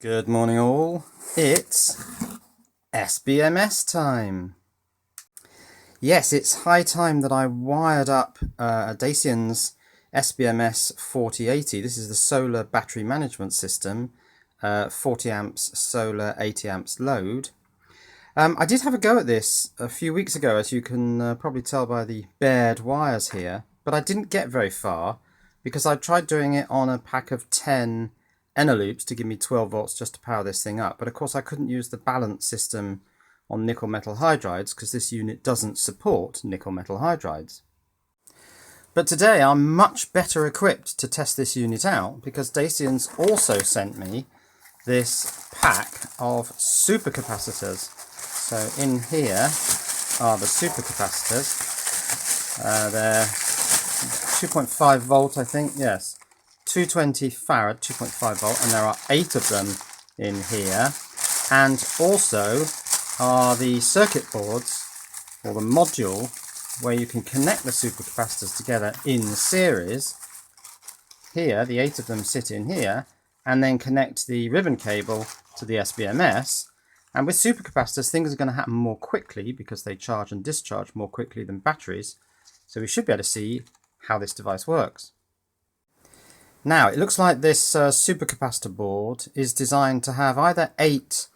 Good morning all, it's SBMS time. Yes, it's high time that I wired up Dacian's SBMS4080. This is the solar battery management system, 40 amps solar, 80 amps load. I did have a go at this a few weeks ago, as you can probably tell by the bared wires here, but I didn't get very far because I tried doing it on a pack of 10 loops to give me 12 volts just to power this thing up. But of course I couldn't use the balance system on nickel metal hydrides because this unit doesn't support nickel metal hydrides. But today I'm much better equipped to test this unit out because Dacian's also sent me this pack of supercapacitors. So in here are the supercapacitors. They're 2.5 volt, I think, yes. 220 farad, 2.5 volt, and there are 8 of them in here. And also are the circuit boards, or the module, where you can connect the supercapacitors together in series. Here, the 8 of them sit in here, and then connect the ribbon cable to the SBMS. And with supercapacitors, things are going to happen more quickly because they charge and discharge more quickly than batteries. So we should be able to see how this device works. Now, it looks like this SuperCapacitor board is designed to have either 8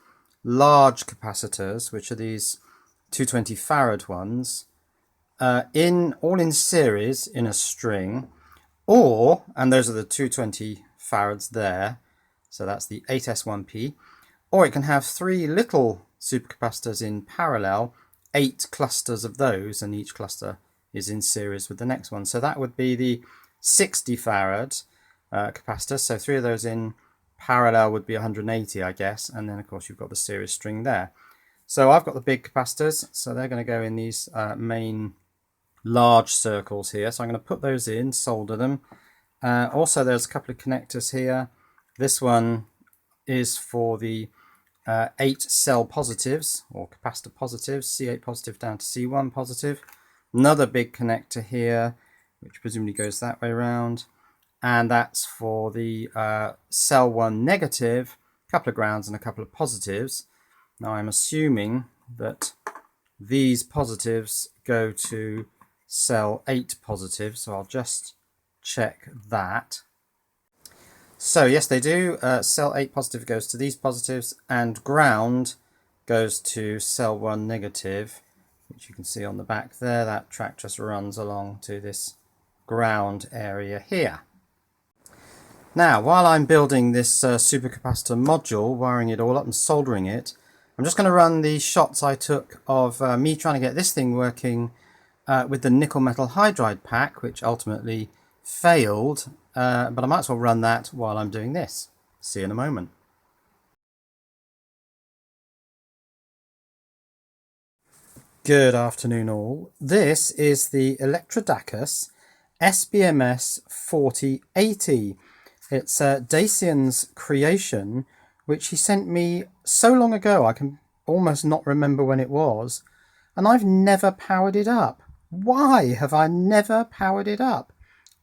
large capacitors, which are these 220 farad ones, all in series in a string, or, and those are the 220 farads there, so that's the 8S1P, or it can have 3 little supercapacitors in parallel, 8 clusters of those, and each cluster is in series with the next one. So that would be the 60 farad capacitor, so 3 of those in parallel would be 180, I guess, and then of course you've got the series string there. So I've got the big capacitors, so they're going to go in these main large circles here, so I'm going to put those in, solder them. Also there's a couple of connectors here. This one is for the 8 cell positives, or capacitor positives, C8 positive down to C1 positive. Another big connector here, which presumably goes that way around. And that's for the cell 1 negative, a couple of grounds and a couple of positives. Now I'm assuming that these positives go to cell 8 positive, so I'll just check that. So yes, they do. Cell 8 positive goes to these positives, and ground goes to cell 1 negative, which you can see on the back there. That track just runs along to this ground area here. Now, while I'm building this supercapacitor module, wiring it all up and soldering it, I'm just going to run the shots I took of me trying to get this thing working with the nickel metal hydride pack, which ultimately failed, but I might as well run that while I'm doing this. See you in a moment. Good afternoon all. This is the ElectroDacus SBMS4080. It's Dacian's creation, which he sent me so long ago I can almost not remember when it was, and I've never powered it up. Why have I never powered it up?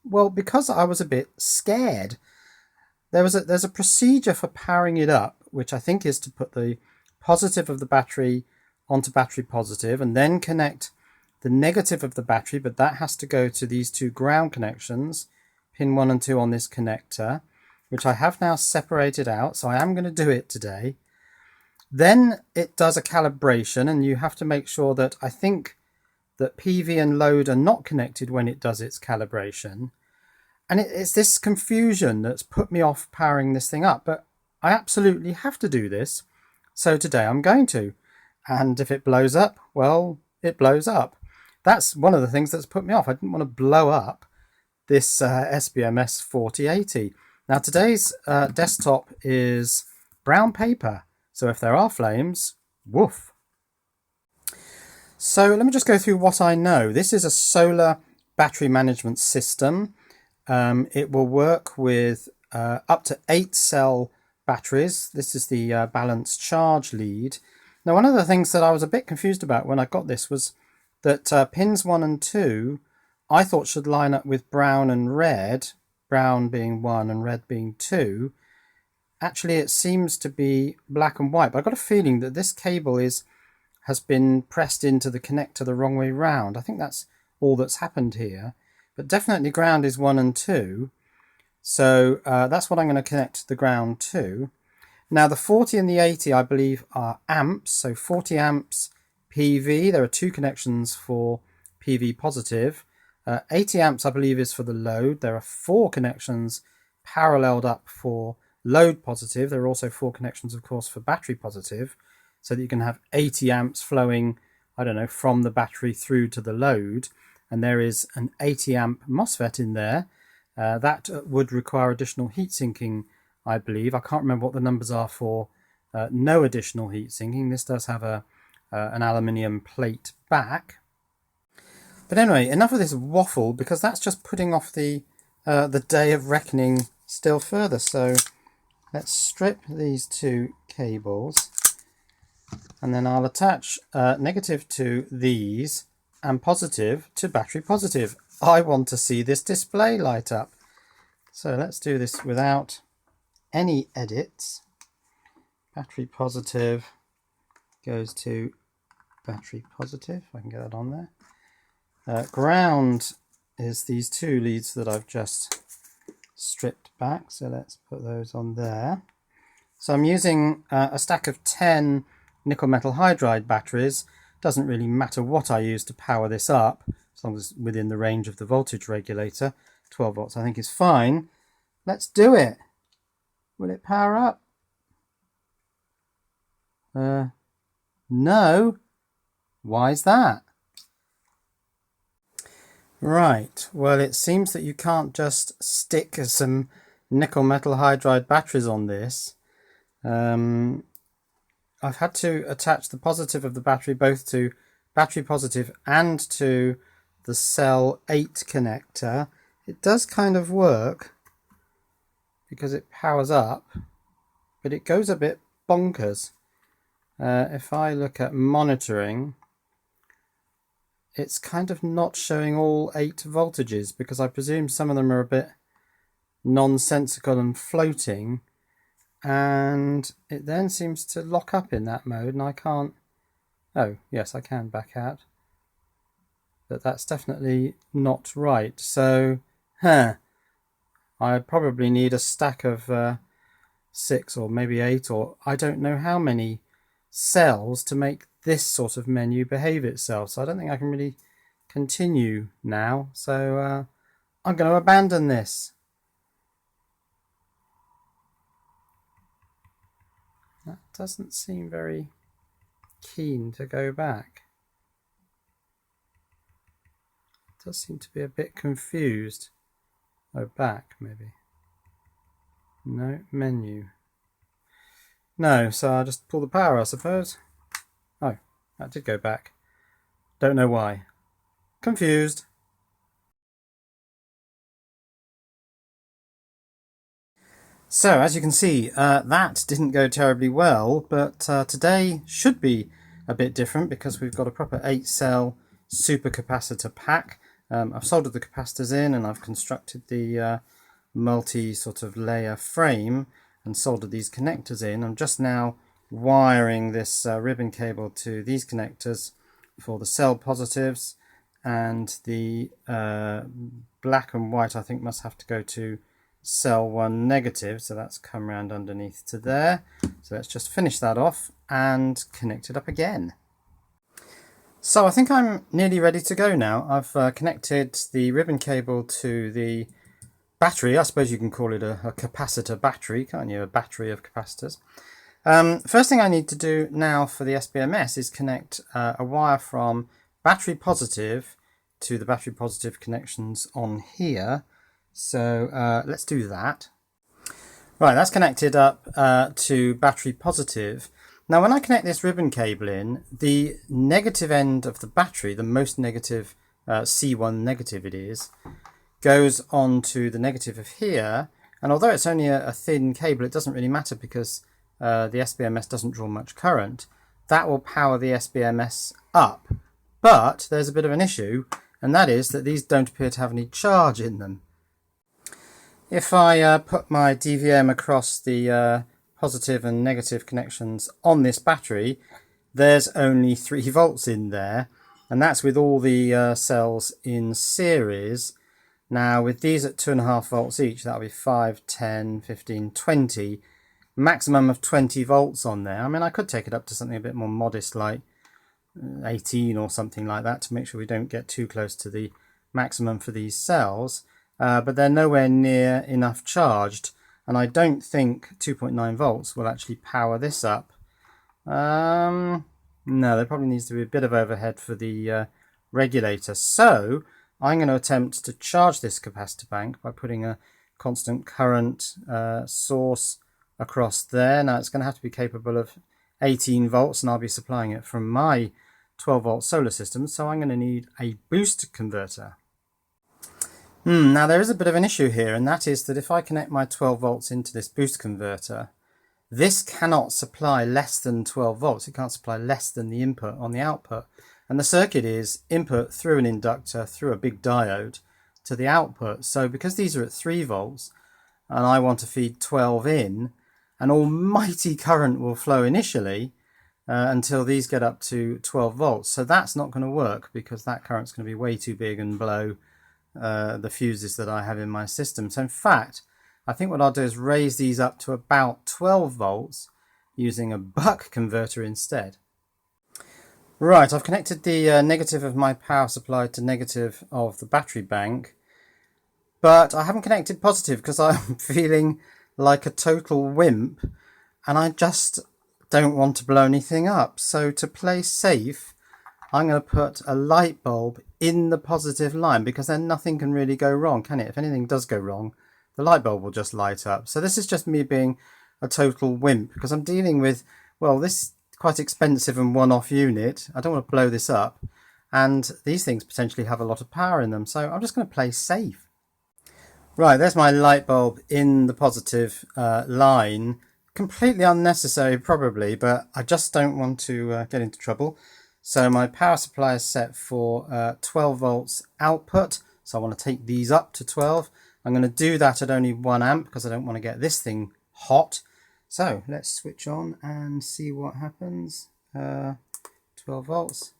Well, because I was a bit scared. There's a procedure for powering it up, which I think is to put the positive of the battery onto battery positive and then connect the negative of the battery, but that has to go to these 2 ground connections, pin 1 and 2 on this connector, which I have now separated out, so I am going to do it today. Then it does a calibration, and you have to make sure that, I think, that PV and load are not connected when it does its calibration. And it's this confusion that's put me off powering this thing up, but I absolutely have to do this, so today I'm going to. And if it blows up, well, it blows up. That's one of the things that's put me off. I didn't want to blow up this SBMS4080. Now today's desktop is brown paper, so if there are flames, woof. So let me just go through what I know. This is a solar battery management system. It will work with up to 8 cell batteries. This is the balanced charge lead. Now one of the things that I was a bit confused about when I got this was that pins 1 and 2 I thought should line up with brown and red, brown being 1 and red being 2, actually it seems to be black and white, but I've got a feeling that this cable has been pressed into the connector the wrong way round. I think that's all that's happened here, but definitely ground is 1 and 2. So that's what I'm going to connect the ground to. Now the 40 and the 80 I believe are amps, so 40 amps PV. There are 2 connections for PV positive. 80 amps I believe is for the load. There are 4 connections paralleled up for load positive. There are also 4 connections of course for battery positive, so that you can have 80 amps flowing, I don't know, from the battery through to the load. And there is an 80 amp MOSFET in there. That would require additional heat sinking, I believe. I can't remember what the numbers are for no additional heat sinking. This does have an aluminium plate back. But anyway, enough of this waffle, because that's just putting off the day of reckoning still further. So let's strip these 2 cables, and then I'll attach negative to these and positive to battery positive. I want to see this display light up. So let's do this without any edits. Battery positive goes to battery positive, if I can get that on there. Ground is these 2 leads that I've just stripped back, so let's put those on there. So I'm using a stack of 10 nickel metal hydride batteries. Doesn't really matter what I use to power this up, as long as it's within the range of the voltage regulator. 12 volts I think is fine. Let's do it. Will it power up? No. Why is that? Right, well it seems that you can't just stick some nickel metal hydride batteries on this. I've had to attach the positive of the battery both to battery positive and to the cell 8 connector. It does kind of work because it powers up, but it goes a bit bonkers. If I look at monitoring, it's kind of not showing all 8 voltages, because I presume some of them are a bit nonsensical and floating, and it then seems to lock up in that mode, and I can't... Oh, yes, I can back out. But that's definitely not right. So, I probably need a stack of 6 or maybe 8, or I don't know how many cells to make this sort of menu behave itself. So I don't think I can really continue now. So I'm going to abandon this. That doesn't seem very keen to go back. It does seem to be a bit confused. Oh, back maybe. No, menu. No, so I'll just pull the power, I suppose. Oh, that did go back. Don't know why. Confused. So, as you can see, that didn't go terribly well, but today should be a bit different because we've got a proper 8-cell SuperCapacitor pack. I've soldered the capacitors in, and I've constructed the multi sort of layer frame and soldered these connectors in. I'm just now wiring this ribbon cable to these connectors for the cell positives, and the black and white I think must have to go to cell 1 negative, so that's come round underneath to there. So let's just finish that off and connect it up again. So I think I'm nearly ready to go now. I've connected the ribbon cable to the battery. I suppose you can call it a capacitor battery, can't you? A battery of capacitors. First thing I need to do now for the SBMS is connect a wire from battery positive to the battery positive connections on here. So let's do that. Right, that's connected up to battery positive. Now when I connect this ribbon cable in, the negative end of the battery, the most negative, C1 negative it is, goes on to the negative of here. And although it's only a thin cable, it doesn't really matter because the SBMS doesn't draw much current. That will power the SBMS up. But there's a bit of an issue, and that is that these don't appear to have any charge in them. If I put my DVM across the positive and negative connections on this battery, there's only 3 volts in there, and that's with all the cells in series. Now with these at 2.5 volts each, that'll be 5, 10, 15, 20, maximum of 20 volts on there. I mean, I could take it up to something a bit more modest like 18 or something like that to make sure we don't get too close to the maximum for these cells, but they're nowhere near enough charged, and I don't think 2.9 volts will actually power this up. No, there probably needs to be a bit of overhead for the regulator, so I'm going to attempt to charge this capacitor bank by putting a constant current source across there. Now it's going to have to be capable of 18 volts, and I'll be supplying it from my 12 volt solar system, so I'm going to need a boost converter. Now there is a bit of an issue here, and that is that if I connect my 12 volts into this boost converter, this cannot supply less than 12 volts. It can't supply less than the input on the output. And the circuit is input through an inductor, through a big diode, to the output. So because these are at 3 volts, and I want to feed 12 in, an almighty current will flow initially until these get up to 12 volts. So that's not going to work, because that current's going to be way too big and blow the fuses that I have in my system. So in fact, I think what I'll do is raise these up to about 12 volts using a buck converter instead. Right, I've connected the negative of my power supply to negative of the battery bank, but I haven't connected positive because I'm feeling like a total wimp and I just don't want to blow anything up. So to play safe, I'm going to put a light bulb in the positive line, because then nothing can really go wrong, can it? If anything does go wrong, the light bulb will just light up. So this is just me being a total wimp, because I'm dealing with, well, this quite expensive and one-off unit. I don't want to blow this up, and these things potentially have a lot of power in them, so I'm just going to play safe. Right, there's my light bulb in the positive line. Completely unnecessary probably, but I just don't want to get into trouble. So my power supply is set for 12 volts output, so I want to take these up to 12. I'm going to do that at only 1 amp because I don't want to get this thing hot. So let's switch on and see what happens. 12 volts.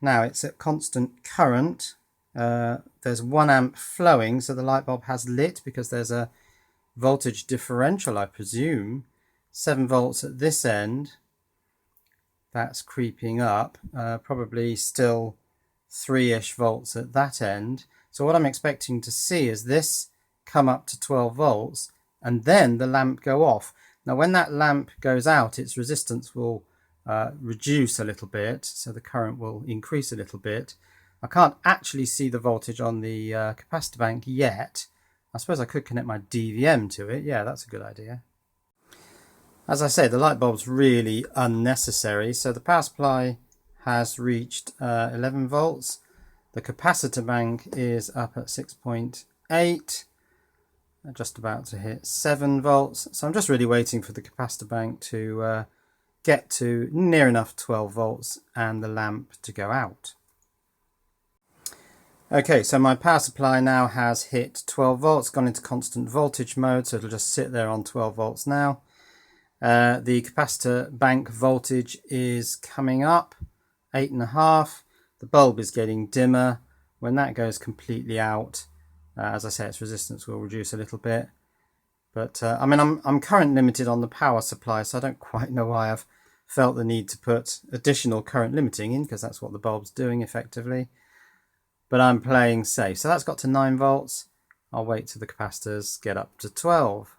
Now it's at constant current. There's 1 amp flowing, so the light bulb has lit because there's a voltage differential, I presume. 7 volts at this end. That's creeping up. Probably still 3-ish volts at that end. So what I'm expecting to see is this come up to 12 volts and then the lamp go off. Now when that lamp goes out, its resistance will reduce a little bit, so the current will increase a little bit. I can't actually see the voltage on the capacitor bank yet. I suppose I could connect my DVM to it. Yeah, that's a good idea. As I say, the light bulb's really unnecessary. So the power supply has reached 11 volts. The capacitor bank is up at 6.8. Just about to hit 7 volts. So I'm just really waiting for the capacitor bank to get to near enough 12 volts and the lamp to go out. Okay, so my power supply now has hit 12 volts, gone into constant voltage mode, so it'll just sit there on 12 volts now. The capacitor bank voltage is coming up, 8.5. The bulb is getting dimmer. When that goes completely out, as I say, its resistance will reduce a little bit. But I mean, I'm current limited on the power supply, so I don't quite know why I've felt the need to put additional current limiting in, because that's what the bulb's doing effectively. But I'm playing safe. So that's got to 9 volts. I'll wait till the capacitors get up to 12.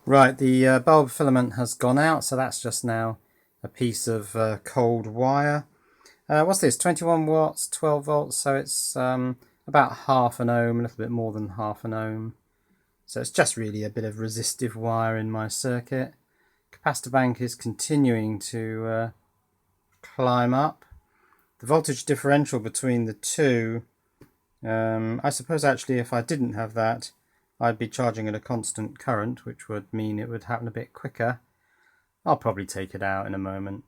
Right, the bulb filament has gone out, so that's just now a piece of cold wire. What's this? 21 watts, 12 volts, so it's about half an ohm, a little bit more than half an ohm. So it's just really a bit of resistive wire in my circuit. Capacitor bank is continuing to climb up. The voltage differential between the two, I suppose actually if I didn't have that, I'd be charging at a constant current, which would mean it would happen a bit quicker. I'll probably take it out in a moment.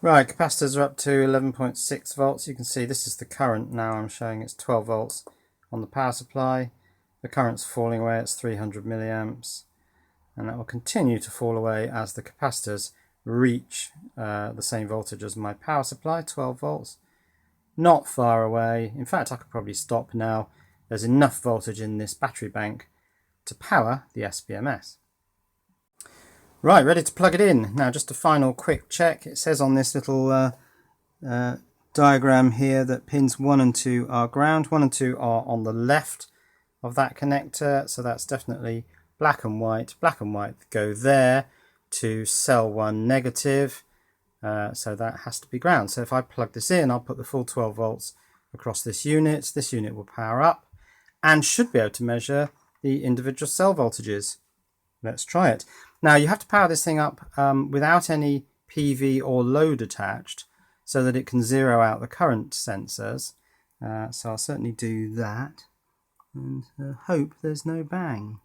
Right, capacitors are up to 11.6 volts. You can see this is the current now. I'm showing it's 12 volts on the power supply. the current's falling away, it's 300 milliamps, and that will continue to fall away as the capacitors reach the same voltage as my power supply, 12 volts. Not far away. In fact, I could probably stop now. There's enough voltage in this battery bank to power the SBMS. Right, ready to plug it in. Now just a final quick check. It says on this little diagram here that pins 1 and 2 are ground. 1 and 2 are on the left of that connector, so that's definitely black and white. Black and white go there to cell 1 negative, so that has to be ground. So if I plug this in, I'll put the full 12 volts across this unit. This unit will power up and should be able to measure the individual cell voltages. Let's try it. Now you have to power this thing up without any PV or load attached, so that it can zero out the current sensors. So I'll certainly do that and hope there's no bang.